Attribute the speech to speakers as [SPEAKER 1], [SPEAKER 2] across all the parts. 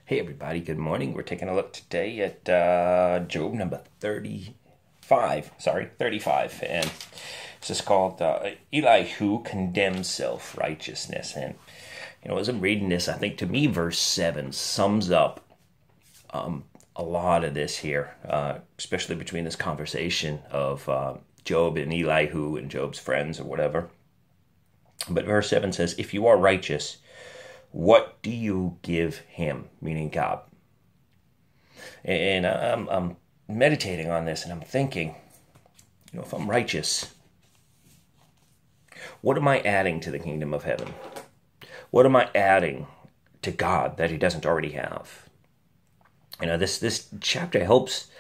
[SPEAKER 1] Hey everybody, good morning. We're taking a look today at Job number 35. 35. And this is called Elihu Condemns Self-Righteousness. And, as I'm reading this, I think to me verse 7 sums up a lot of this here, especially between this conversation of Job and Elihu and Job's friends or whatever. But verse 7 says, if you are righteous, what do you give him? Meaning God. And I'm meditating on this and I'm thinking, if I'm righteous, what am I adding to the kingdom of heaven? What am I adding to God that he doesn't already have? This chapter helps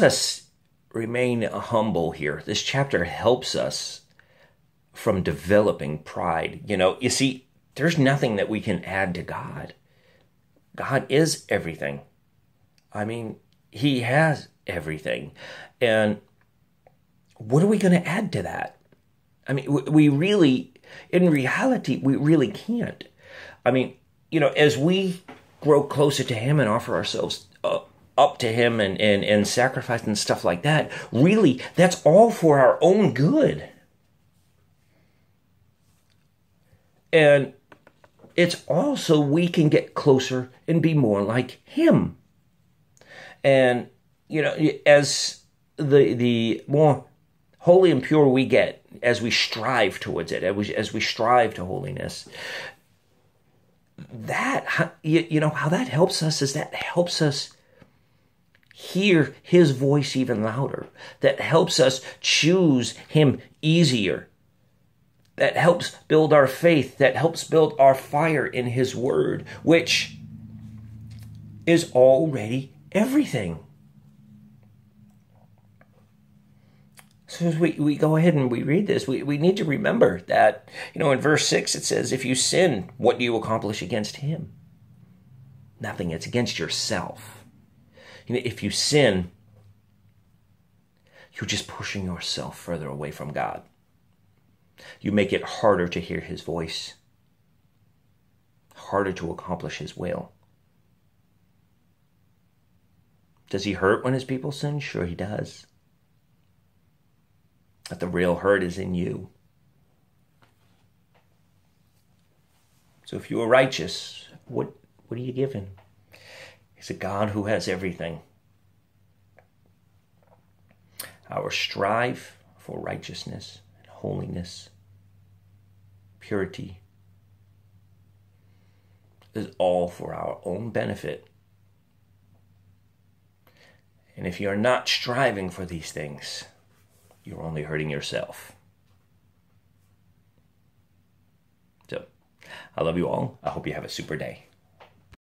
[SPEAKER 1] us remain humble here. This chapter helps us from developing pride. You see, there's nothing that we can add to God. God is everything. He has everything. And what are we going to add to that? We really, in reality, we really can't. As we grow closer to him and offer ourselves up to him and sacrifice and stuff like that, really, that's all for our own good. And it's also we can get closer and be more like him. And, as the more holy and pure we get, as we strive towards it, as we strive to holiness, that, how that helps us is that helps us hear his voice even louder. That helps us choose him easier. That helps build our faith, that helps build our fire in his word, which is already everything. So as we go ahead and we read this, we need to remember that, in verse 6 it says, if you sin, what do you accomplish against him? Nothing, it's against yourself. If you sin, you're just pushing yourself further away from God. You make it harder to hear his voice, harder to accomplish his will. Does he hurt when his people sin? Sure he does. But the real hurt is in you. So if you are righteous, what are you given? He's a God who has everything. Our strive for righteousness, holiness, purity is all for our own benefit. And if you're not striving for these things, you're only hurting yourself. So, I love you all. I hope you have a super day.